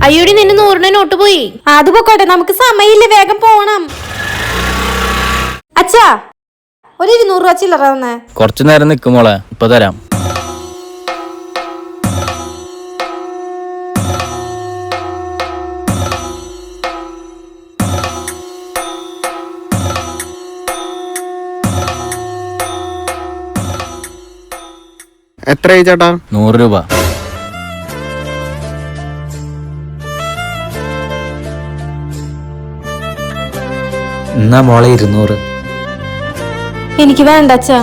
അയ്യോടി നിന്റെ 100 നോട്ട് പോയി. അത് പൊക്കോട്ടെ, നമുക്ക് സമയമില്ല, വേഗം പോണം. അച്ഛാ, ഒരു 200 രൂപ ചില്ലറ തന്നെ. കുറച്ചു നേരം നിക്കുമോളെ, ഇപ്പൊ തരാം. എത്രയായി ചേട്ടാ? 100 രൂപ. എന്നാ മോളെ 200. എനിക്ക് വേണ്ട അച്ഛാ.